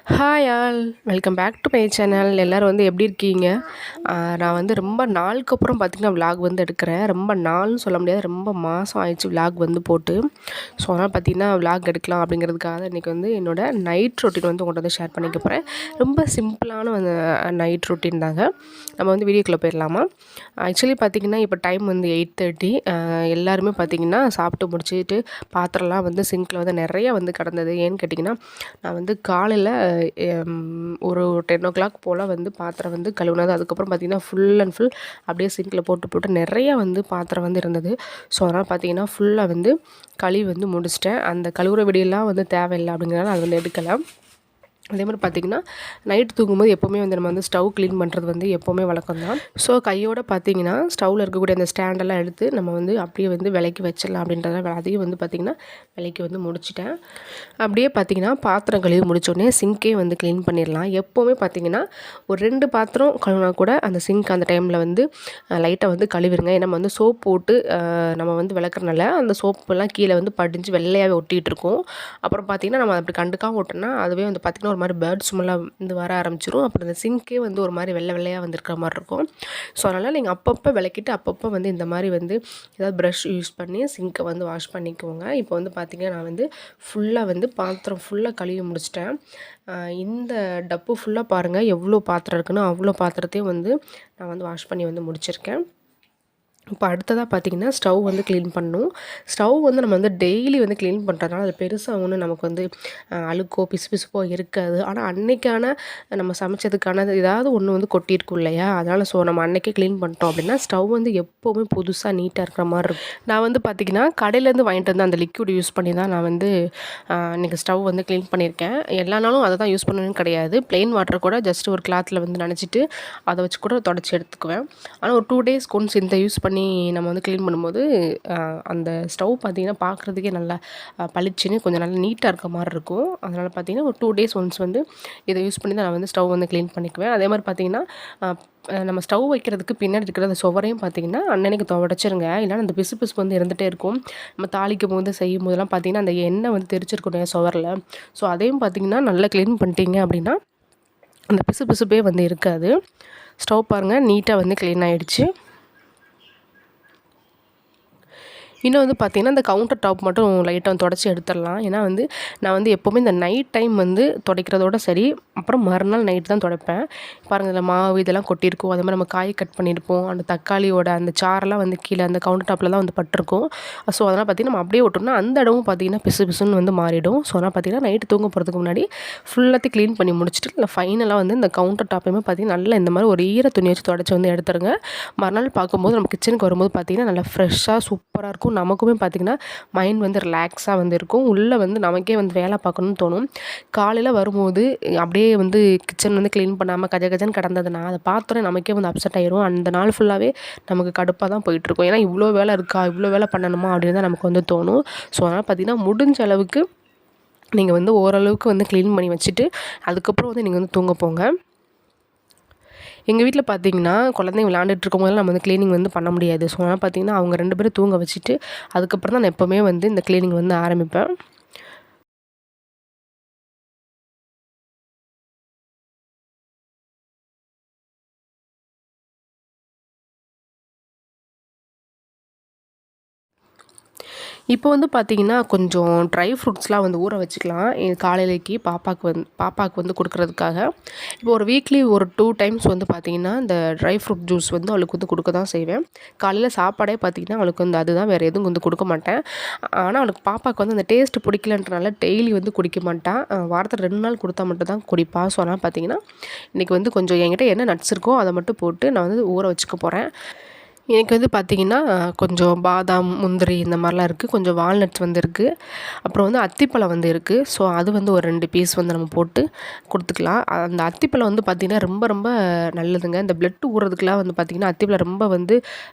Hi all, welcome back to my channel. எல்லோரும் வந்து எப்படி இருக்கீங்க? நான் வந்து ரொம்ப நாளுக்கு அப்புறம் பார்த்திங்கன்னா விலாக் வந்து எடுக்கிறேன். ரொம்ப நாள்னு சொல்ல முடியாது, ரொம்ப மாதம் ஆயிடுச்சு விலாக் வந்து போட்டு. ஸோ அதனால் பார்த்திங்கன்னா விலாக் எடுக்கலாம் அப்படிங்கிறதுக்காக இன்றைக்கி வந்து என்னோடய நைட் ரொட்டீன் வந்து உங்கள்கிட்ட வந்து ஷேர் பண்ணிக்க போகிறேன். ரொம்ப சிம்பிளான அந்த நைட் ரொட்டீன் தாங்க. நம்ம வந்து வீடியோக்குள்ளே போயிடலாமா? ஆக்சுவலி பார்த்திங்கன்னா இப்போ டைம் வந்து 8:30. எல்லாருமே பார்த்திங்கன்னா சாப்பிட்டு முடிச்சுட்டு பாத்திரம்லாம் வந்து சிங்கில் வந்து நிறைய வந்து கிடந்தது. ஏன்னு கேட்டிங்கன்னா, நான் வந்து காலையில் ஒரு 10 o'clock போல் வந்து பாத்திரம் வந்து கழுவுனது. அதுக்கப்புறம் பார்த்திங்கன்னா ஃபுல் அண்ட் ஃபுல் அப்படியே சிங்கில் போட்டு நிறையா வந்து பாத்திரம் வந்து இருந்தது. ஸோ அதனால் பார்த்திங்கன்னா ஃபுல்லாக வந்து கழுவி வந்து முடிச்சிட்டேன். அந்த கழுவுற விடியெல்லாம் வந்து தேவையில்லை அப்படிங்கிறனால அது வந்து எடுக்கலை. அதே மாதிரி பார்த்திங்கன்னா நைட்டு தூங்கும்போது எப்போவுமே வந்து நம்ம வந்து ஸ்டவ் க்ளீன் பண்ணுறது வந்து எப்போவுமே வழக்கம் தான். ஸோ கையோடு பார்த்திங்கன்னா ஸ்டவ்வில் இருக்கக்கூடிய அந்த ஸ்டாண்டெல்லாம் எடுத்து நம்ம வந்து அப்படியே வந்து விலைக்கு வச்சிடலாம் அப்படின்றத அதையும் வந்து பார்த்திங்கன்னா விலைக்கு வந்து முடிச்சிட்டேன். அப்படியே பார்த்திங்கன்னா பாத்திரம் கழுவி முடித்தோடனே சிங்கே வந்து க்ளீன் பண்ணிடலாம். எப்போவுமே பார்த்திங்கன்னா ஒரு 2 பாத்திரம் கழுவினா கூட அந்த சிங்க் அந்த டைமில் வந்து லைட்டாக வந்து கழுவிடுங்க. ஏன்னா நம்ம வந்து சோப் போட்டு நம்ம வந்து விளக்குறனால அந்த சோப்பெல்லாம் கீழே வந்து படிஞ்சு வெள்ளையாகவே ஒட்டிகிட்டு இருக்கும். அப்புறம் பார்த்திங்கன்னா நம்ம அப்படி கண்டுக்காமல் விட்டோம்னா அதுவே வந்து பார்த்திங்கன்னா ஒரு மாதிரி பேர்ட் ஸ்மெல்லாம் வந்து வர ஆரம்பிச்சிடும். அப்புறம் இந்த சிங்க்கே வந்து ஒரு மாதிரி வெள்ளையாக வந்துருக்கிற மாதிரி இருக்கும். ஸோ அதனால் நீங்கள் அப்பப்போ விளக்கிட்டு அப்பப்போ வந்து இந்த மாதிரி வந்து ஏதாவது ப்ரஷ் யூஸ் பண்ணி சிங்க்கை வந்து வாஷ் பண்ணிக்கோங்க. இப்போ வந்து பார்த்திங்கன்னா நான் வந்து ஃபுல்லாக வந்து பாத்திரம் ஃபுல்லாக கழுவி முடிச்சிட்டேன். இந்த டப்பு ஃபுல்லாக பாருங்கள் எவ்வளோ பாத்திரம் இருக்குன்னு, அவ்வளோ பாத்திரத்தையும் வந்து நான் வந்து வாஷ் பண்ணி வந்து முடிச்சிருக்கேன். இப்போ அடுத்ததாக பார்த்திங்கன்னா ஸ்டவ் வந்து க்ளீன் பண்ணணும். ஸ்டவ் வந்து நம்ம வந்து டெய்லி வந்து க்ளீன் பண்ணுறதுனால அது பெருசாக ஒன்றும் நமக்கு வந்து அழுக்கோ பிசுப்போ இருக்காது. ஆனால் அன்றைக்கான நம்ம சமைச்சதுக்கான ஏதாவது ஒன்று வந்து கொட்டியிருக்கும் இல்லையா? அதனால் ஸோ நம்ம அன்றைக்கே க்ளீன் பண்ணிட்டோம் அப்படின்னா ஸ்டவ் வந்து எப்போவுமே புதுசாக நீட்டாக இருக்கிற மாதிரி இருக்கும். நான் வந்து பார்த்திங்கன்னா கடையிலேருந்து வாங்கிட்டு வந்து அந்த லிக்விட் யூஸ் பண்ணி தான் நான் வந்து இன்றைக்கி ஸ்டவ் வந்து க்ளீன் பண்ணியிருக்கேன். எல்லா நாளும் அதை தான் யூஸ் பண்ணணும்னு கிடையாது. ப்ளெயின் வாட்டர் கூட ஜஸ்ட் ஒரு கிளாத்தில் வந்து நனைச்சிட்டு அதை வச்சு கூட தொடச்சி எடுத்துக்குவேன். ஆனால் ஒரு 2 days ஒன்ஸ் இந்த யூஸ் பண்ணி நம்ம வந்து க்ளீன் பண்ணும்போது அந்த ஸ்டவ் பார்த்திங்கன்னா பார்க்குறதுக்கே நல்லா பளிச்சுன்னு கொஞ்சம் நல்லா நீட்டாக இருக்க மாதிரி இருக்கும். அதனால் பார்த்திங்கன்னா ஒரு 2 days ஒன்ஸ் வந்து இதை யூஸ் பண்ணி தான் நான் வந்து ஸ்டவ் வந்து க்ளீன் பண்ணிக்குவேன். அதே மாதிரி பார்த்திங்கன்னா நம்ம ஸ்டவ் வைக்கிறதுக்கு பின்னாடி இருக்கிற அந்த சுவரையும் பார்த்திங்கன்னா அன்னன்னைக்கு துடைச்சிருங்க. இல்லைன்னா அந்த பிசு வந்து இருந்துகிட்டே இருக்கும். நம்ம தாளிக்கும் போது செய்யும் போதெல்லாம் பார்த்திங்கன்னா அந்த எண்ணெய் வந்து தெரிச்சிருக்கும் சுவரில். ஸோ அதையும் பார்த்திங்கன்னா நல்லா க்ளீன் பண்ணிட்டீங்க அப்படின்னா அந்த பிசுப்பே வந்து இருக்காது. ஸ்டவ் பாருங்கள் நீட்டாக வந்து க்ளீன் ஆகிடுச்சு. இன்னும் வந்து பார்த்திங்கன்னா இந்த கவுண்டர் டாப் மட்டும் லைட்டாக தொடச்சி எடுத்துடலாம். ஏன்னா வந்து நான் வந்து எப்போவுமே இந்த நைட் டைம் வந்து துடைக்கிறதோட சரி, அப்புறம் மறுநாள் நைட் தான் துடைப்பேன். பாருங்கள் இதில் மாவு இதெல்லாம் கொட்டியிருக்கும். அதே மாதிரி நம்ம காய் கட் பண்ணியிருப்போம். அந்த தக்காளியோட அந்த சாரெல்லாம் வந்து கீழே அந்த கவுண்டர் டாப்பில் தான் வந்து பட்டிருக்கும். ஸோ அதனால் பார்த்திங்கன்னா நம்ம அப்படியே விட்டோம்னா அந்த இடமும் பார்த்திங்கன்னா பிசுன்னு வந்து மாறிடும். ஸோ அதனால் பார்த்திங்கன்னா நைட்டு தூங்க போகிறதுக்கு முன்னாடி ஃபுல்லாத்தையும் க்ளீன் பண்ணி முடிச்சுட்டு இல்லை ஃபைனலாக வந்து இந்த கவுண்டர் டாப்பையுமே பார்த்திங்கன்னா நல்லா இந்த மாதிரி ஒரு ஈர துணி வச்சு தொடச்சி வந்து எடுத்துருங்க. மறுநாள் பார்க்கும்போது நம்ம கிச்சனுக்கு வரும்போது பார்த்திங்கன்னா நல்லா ஃப்ரெஷ்ஷாக சூப்பராக இருக்கும். நமக்குமே பார்த்திங்கன்னா மைண்ட் வந்து ரிலாக்ஸாக வந்து இருக்கும். உள்ளே வந்து நமக்கே வந்து வேலை பார்க்கணும்னு தோணும். காலையில் வரும்போது அப்படியே வந்து கிச்சன் வந்து க்ளீன் பண்ணாமல் கஜன்னு கிடந்ததுன்னா அதை பார்த்தோன்னே நமக்கே வந்து அப்செட் ஆயிரும். அந்த நாள் ஃபுல்லாகவே நமக்கு கடுப்பாக தான் போயிட்டுருக்கும். ஏன்னா இவ்வளோ வேலை இருக்கா, இவ்வளோ வேலை பண்ணணுமா அப்படின்னு தான் நமக்கு வந்து தோணும். ஸோ அதனால் பார்த்திங்கன்னா முடிஞ்ச அளவுக்கு நீங்கள் வந்து ஓரளவுக்கு வந்து க்ளீன் பண்ணி வச்சுட்டு அதுக்கப்புறம் வந்து நீங்கள் வந்து தூங்க போங்க. எங்கள் வீட்டில் பார்த்திங்கன்னா குழந்தைங்க விளையாண்டுட்டு இருக்கும்போதெல்லாம் நம்ம வந்து க்ளீனிங் வந்து பண்ண முடியாது. ஸோ அதனால் பார்த்திங்கன்னா அவங்க 2 பேரும் தூங்க வச்சுட்டு அதுக்கப்புறம் தான் நான் எப்போவுமே வந்து இந்த க்ளீனிங் வந்து ஆரம்பிப்பேன். இப்போ வந்து பார்த்திங்கன்னா கொஞ்சம் ட்ரை ஃப்ரூட்ஸ்லாம் வந்து ஊற வச்சுக்கலாம். காலையிலேக்கு பாப்பாவுக்கு வந்து கொடுக்குறதுக்காக. இப்போ ஒரு வீக்லி ஒரு 2 times வந்து பார்த்திங்கன்னா இந்த ட்ரை ஃப்ரூட் ஜூஸ் வந்து அவளுக்கு வந்து கொடுக்க தான் செய்வேன். காலையில் சாப்பாடே பார்த்திங்கன்னா அவளுக்கு வந்து அதுதான், வேறு எதுவும் வந்து கொடுக்க மாட்டேன். ஆனால் அவளுக்கு பாப்பாவுக்கு வந்து அந்த டேஸ்ட் பிடிக்கலன்றனால டெய்லி வந்து குடிக்க மாட்டான். வாரத்தில் 2 நாள் கொடுத்தா மட்டும் தான் குடிப்பா. ஸோ அதனால் பார்த்திங்கன்னா இன்றைக்கி வந்து கொஞ்சம் என்கிட்ட என்ன நட்ஸ் இருக்கோ அதை மட்டும் போட்டு நான் வந்து ஊற வச்சுக்க போகிறேன். எனக்கு வந்து பார்த்திங்கன்னா கொஞ்சம் பாதாம், முந்திரி இந்த மாதிரிலாம் இருக்குது. கொஞ்சம் வால்நட்ஸ் வந்து இருக்குது. அப்புறம் வந்து அத்திப்பழம் வந்து இருக்குது. ஸோ அது வந்து ஒரு 2 பீஸ் வந்து நம்ம போட்டு கொடுத்துக்கலாம். அந்த அத்திப்பழம் வந்து பார்த்திங்கன்னா ரொம்ப நல்லதுங்க. இந்த பிளட் ஊறுறதுக்குலாம் வந்து பார்த்திங்கன்னா அத்திப்பழம் ரொம்ப வந்து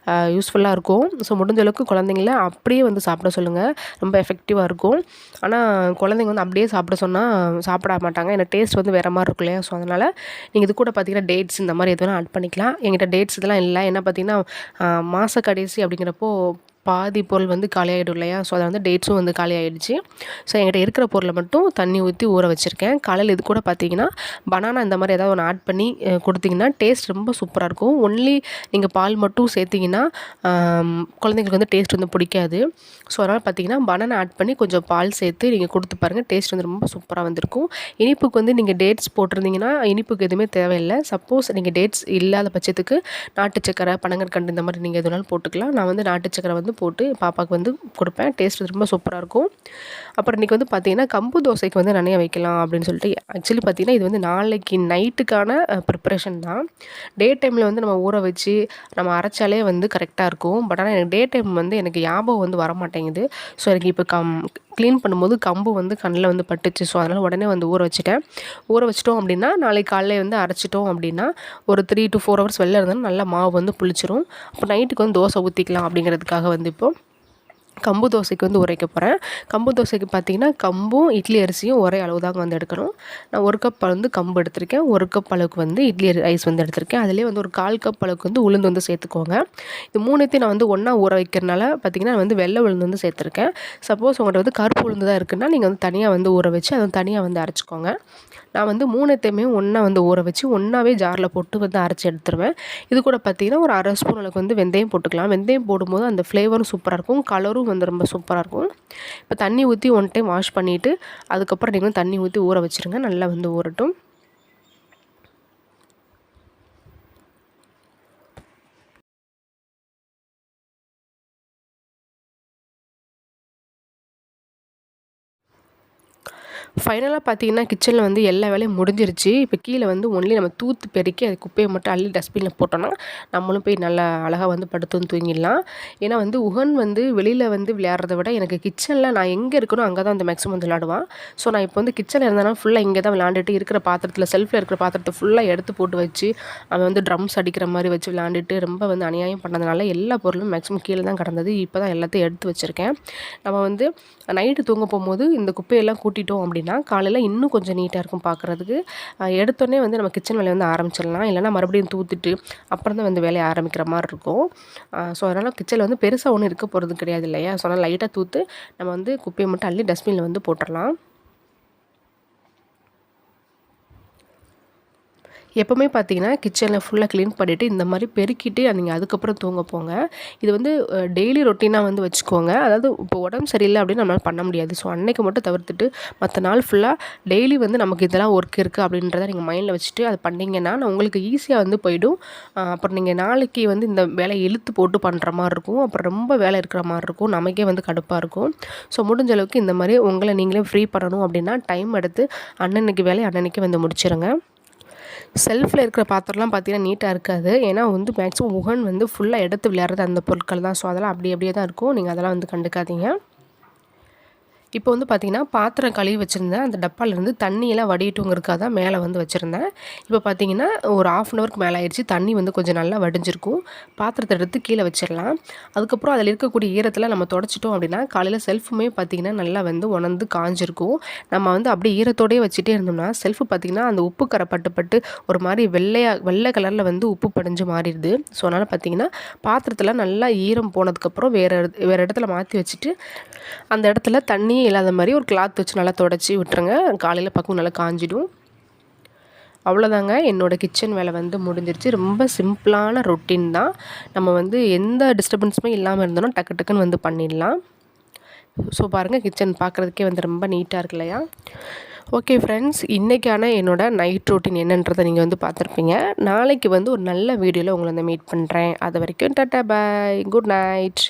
யூஸ்ஃபுல்லாக இருக்கும். ஸோ முடிஞ்ச அளவுக்கு குழந்தைங்கள அப்படியே வந்து சாப்பிட சொல்லுங்கள். ரொம்ப எஃபெக்டிவாக இருக்கும். ஆனால் குழந்தைங்க வந்து அப்படியே சாப்பிட சொன்னால் சாப்பிட மாட்டாங்க. ஏன்னா டேஸ்ட் வந்து வேறு மாதிரி இருக்கும் இல்லையா? ஸோ அதனால் நீங்கள் இது கூட பார்த்திங்கன்னா டேட்ஸ் இந்த மாதிரி எதுவும் ஆட் பண்ணிக்கலாம். என்கிட்ட டேட்ஸ் இதெல்லாம் இல்லை. ஏன்னா பார்த்திங்கன்னா மாத கடைசி அப்படிங்கிறப்போ பாதி பொருள் வந்து காலியாகிடும் இல்லையா. ஸோ அதை வந்து டேட்ஸும் வந்து காலி ஆகிடுச்சு. ஸோ என்கிட்ட இருக்கிற பொருளை மட்டும் தண்ணி ஊற்றி ஊற வச்சுருக்கேன். காலையில் இது கூட பார்த்திங்கன்னா பனானா இந்த மாதிரி ஏதாவது ஒன்று ஆட் பண்ணி கொடுத்திங்கன்னா டேஸ்ட் ரொம்ப சூப்பராக இருக்கும். ஒன்லி நீங்கள் பால் மட்டும் சேர்த்திங்கன்னா குழந்தைங்களுக்கு வந்து டேஸ்ட் வந்து பிடிக்காது. ஸோ அதனால் பார்த்திங்கன்னா பனானா ஆட் பண்ணி கொஞ்சம் பால் சேர்த்து நீங்கள் கொடுத்து பாருங்கள். டேஸ்ட் வந்து ரொம்ப சூப்பராக வந்திருக்கும். இனிப்புக்கு வந்து நீங்கள் டேட்ஸ் போட்டிருந்தீங்கன்னா இனிப்புக்கு எதுவுமே தேவையில்லை. சப்போஸ் நீங்கள் டேட்ஸ் இல்லாத பட்சத்துக்கு நாட்டு சக்கரை, பனங்கற்கண்டு இந்த மாதிரி நீங்கள் எதுனாலும் போட்டுக்கலாம். நான் வந்து நாட்டு சக்கரை வந்து போட்டு பாப்பாவுக்கு வந்து கொடுப்பேன். டேஸ்ட் ரொம்ப சூப்பராக இருக்கும். அப்புறம் இன்றைக்கி வந்து பார்த்திங்கன்னா கம்பு தோசைக்கு வந்து நிறைய வைக்கலாம் அப்படின்னு சொல்லிட்டு ஆக்சுவலி பார்த்திங்கன்னா இது வந்து நாளைக்கு நைட்டுக்கான ப்ரிப்ரேஷன் தான். டே டைமில் வந்து நம்ம ஊற வச்சு நம்ம அரைச்சாலே வந்து கரெக்டாக இருக்கும். பட் ஆனால் எனக்கு டே டைம் வந்து எனக்கு ஞாபகம் வந்து வர மாட்டேங்குது. ஸோ எனக்கு இப்போ க்ளீன் பண்ணும்போது கம்பு வந்து கண்ணில் வந்து பட்டுச்சு. ஸோ அதனால் உடனே வந்து ஊற வச்சுட்டேன். ஊற வச்சிட்டோம் அப்படின்னா நாளைக்கு காலையில் வந்து அரைச்சிட்டோம் அப்படின்னா ஒரு 3 to 4 hours வெளில இருந்தாலும் நல்லா மாவு வந்து புளிச்சிரும். அப்போ நைட்டுக்கு வந்து தோசை ஊற்றிக்கலாம் அப்படிங்கிறதுக்காக வந்து இப்போது கம்பு தோசைக்கு வந்து உரைக்க போகிறேன். கம்பு தோசைக்கு பார்த்திங்கன்னா கம்பும் இட்லி அரிசியும் ஒரே அளவு தாங்க வந்து எடுக்கணும். நான் 1 கப் வந்து கம்பு எடுத்திருக்கேன். 1 கப் அளவுக்கு வந்து இட்லி ரைஸ் வந்து எடுத்திருக்கேன். அதிலே வந்து ஒரு 1/4 கப் அளவுக்கு வந்து உளுந்து வந்து சேர்த்துக்கோங்க. இது 3த்தையும் நான் வந்து ஒன்றா ஊற வைக்கிறனால பார்த்திங்கன்னா நான் வந்து வெள்ளை உளுந்து வந்து சேர்த்துருக்கேன். சப்போஸ் உங்கள்கிட்ட வந்து கருப்பு உளுந்து தான் இருக்குன்னா நீங்கள் வந்து தனியாக வந்து ஊற வச்சு அதை தனியாக வந்து அரைச்சிக்கோங்க. நான் வந்து 3த்தையுமே ஒன்றா வந்து ஊற வச்சு ஒன்றாவே ஜாரில் போட்டு வந்து அரைச்சி எடுத்துருவேன். இது கூட பார்த்திங்கன்னா ஒரு 1/2 ஸ்பூன் அளவுக்கு வந்து வெந்தயம் போட்டுக்கலாம். வெந்தயம் போடும்போது அந்த ஃப்ளேவரும் சூப்பராக இருக்கும், கலரும் வந்து ரொம்ப சூப்பராக இருக்கும். இப்போ தண்ணி ஊற்றி 1 டைம் வாஷ் பண்ணிவிட்டு அதுக்கப்புறம் நீங்கள் தண்ணி ஊற்றி ஊற வச்சுருங்க. நல்லா வந்து ஊறட்டும். ஃபைனலாக பார்த்தீங்கன்னா கிச்சனில் வந்து எல்லா வேலையும் முடிஞ்சிருச்சு. இப்போ கீழே வந்து ஒன்லி நம்ம தூத்து பெருக்கி அது குப்பையை மட்டும் அள்ளி டஸ்ட்பினில் போட்டோம்னா நம்மளும் போய் நல்லா அழகாக வந்து படுத்து தூங்கிடலாம். ஏன்னா வந்து உகன் வந்து வெளியில் வந்து விளையாடுறத விட எனக்கு கிச்சனில் நான் எங்கே இருக்கணும் அங்கே தான் வந்து மேக்ஸிமம் வந்து விளையாடுவான். ஸோ நான் இப்போ வந்து கிச்சனில் இருந்தேன்னா ஃபுல்லாக இங்கே தான் விளையாண்டுட்டு இருக்கிற பாத்திரத்தில் செல்ஃபில் இருக்கிற பாத்திரத்தை ஃபுல்லாக எடுத்து போட்டு வச்சு அவன் வந்து ட்ரம்ஸ் அடிக்கிற மாதிரி வச்சு விளையாண்டுட்டு ரொம்ப வந்து அநியாயம் பண்ணதுனால எல்லா பொருளும் மேக்ஸிமம் கீழே தான் கிடந்தது. இப்போ தான் எல்லாத்தையும் எடுத்து வச்சுருக்கேன். நம்ம வந்து நைட்டு தூங்க போகும்போது இந்த குப்பையெல்லாம் கூட்டிட்டோம் அப்படின்னா காலையில் இன்னும் கொஞ்சம் நீட்டாக இருக்கும் பார்க்குறதுக்கு. எடுத்தோடனே வந்து நம்ம கிச்சன் வேலையை வந்து ஆரம்பிச்சிடலாம். இல்லைனா மறுபடியும் தூத்துட்டு அப்புறம் தான் வந்து வேலையை ஆரம்பிக்கிற மாதிரி இருக்கும். ஸோ அதனால் கிச்சனில் வந்து பெருசாக ஒன்றும் இருக்க போகிறது கிடையாது இல்லையா. ஸோ அதனால் லைட்டாக தூத்து நம்ம வந்து குப்பையை மட்டும் அள்ளி டஸ்ட்பினில் வந்து போட்டுடலாம். எப்போவுமே பார்த்தீங்கன்னா கிச்சனில் ஃபுல்லாக க்ளீன் பண்ணிவிட்டு இந்த மாதிரி பெருக்கிட்டு நீங்கள் அதுக்கப்புறம் தூங்க போங்க. இது வந்து டெய்லி ரொட்டீனாக வந்து வச்சுக்கோங்க. அதாவது இப்போ உடம்பு சரியில்லை அப்படின்னு நம்மளால் பண்ண முடியாது. ஸோ அன்னைக்கு மட்டும் தவிர்த்துட்டு மற்ற நாள் ஃபுல்லாக டெய்லி வந்து நமக்கு இதெல்லாம் ஒர்க் இருக்குது அப்படின்றத நீங்கள் மைண்டில் வச்சுட்டு அதை பண்ணிங்கன்னா உங்களுக்கு ஈஸியாக வந்து போயிடும். அப்புறம் நீங்கள் நாளைக்கு வந்து இந்த வேலையை இழுத்து போட்டு பண்ணுற மாதிரி இருக்கும். அப்புறம் ரொம்ப வேலை இருக்கிற மாதிரி இருக்கும். நமக்கே வந்து கடுப்பாக இருக்கும். ஸோ முடிஞ்ச அளவுக்கு இந்த மாதிரி உங்களை நீங்களே ஃப்ரீ பண்ணணும் அப்படின்னா டைம் எடுத்து அன்னன்னைக்கு வேலையை அன்னன்னைக்கு வந்து முடிச்சிருங்க. செல்ஃபில் இருக்கிற பாத்திரம்லாம் பார்த்தீங்கன்னா நீட்டாக இருக்காது. ஏன்னா வந்து மேக்ஸிமம் உகன் வந்து ஃபுல்லாக எடுத்து விளையாடுறது அந்த பொருட்கள் தான். ஸோ அதெல்லாம் அப்படியே தான் இருக்கும். நீங்கள் அதெல்லாம் வந்து கண்டுக்காதீங்க. இப்போ வந்து பார்த்திங்கன்னா பாத்திரம் கழுவி வச்சுருந்தேன். அந்த டப்பாலேருந்து தண்ணியெல்லாம் வடியட்டுங்கிறதுக்காக தான் மேலே வந்து வச்சுருந்தேன். இப்போ பார்த்திங்கன்னா ஒரு 1/2 அன் ஹவருக்கு மேலே ஆயிடுச்சு. தண்ணி வந்து கொஞ்சம் நல்லா வடிஞ்சிருக்கும். பாத்திரத்தை எடுத்து கீழே வச்சிடலாம். அதுக்கப்புறம் அதில் இருக்கக்கூடிய ஈரத்தில் நம்ம தொடச்சிட்டோம் அப்படின்னா காலையில் செல்ஃபுமே பார்த்திங்கன்னா நல்லா வந்து உணர்ந்து காஞ்சிருக்கும். நம்ம வந்து அப்படியே ஈரத்தோடையே வச்சுட்டே இருந்தோம்னா செல்ஃபு பார்த்திங்கன்னா அந்த உப்பு கரை பட்டு ஒரு மாதிரி வெள்ளை கலரில் வந்து உப்பு படிஞ்சு மாறிடுது. ஸோ அதனால் பார்த்திங்கன்னா பாத்திரத்தில் நல்லா ஈரம் போனதுக்கப்புறம் வேறு இடத்துல மாற்றி வச்சுட்டு அந்த இடத்துல தண்ணி இல்லாத மாதிரி ஒரு கிளாத் வச்சு நல்லா தொடச்சி விட்டுருங்க. காலையில் பக்கம் நல்லா காஞ்சிடும். அவ்வளோதாங்க, என்னோடய கிச்சன் வேலை வந்து முடிஞ்சிருச்சு. ரொம்ப சிம்பிளான ரொட்டீன் தான். நம்ம வந்து எந்த டிஸ்டர்பன்ஸுமே இல்லாமல் இருந்தோம்னா டக்குன்னு வந்து பண்ணிடலாம். ஸோ பாருங்கள், கிச்சன் பார்க்குறதுக்கே வந்து ரொம்ப நீட்டாக இருக்கு இல்லையா. ஓகே ஃப்ரெண்ட்ஸ், இன்றைக்கான என்னோடய நைட் ரொட்டீன் என்னன்றதை நீங்கள் வந்து பார்த்துருப்பீங்க. நாளைக்கு வந்து ஒரு நல்ல வீடியோவில் உங்களை வந்து மீட் பண்ணுறேன். அது வரைக்கும் டாட்டா பாய், குட் நைட்.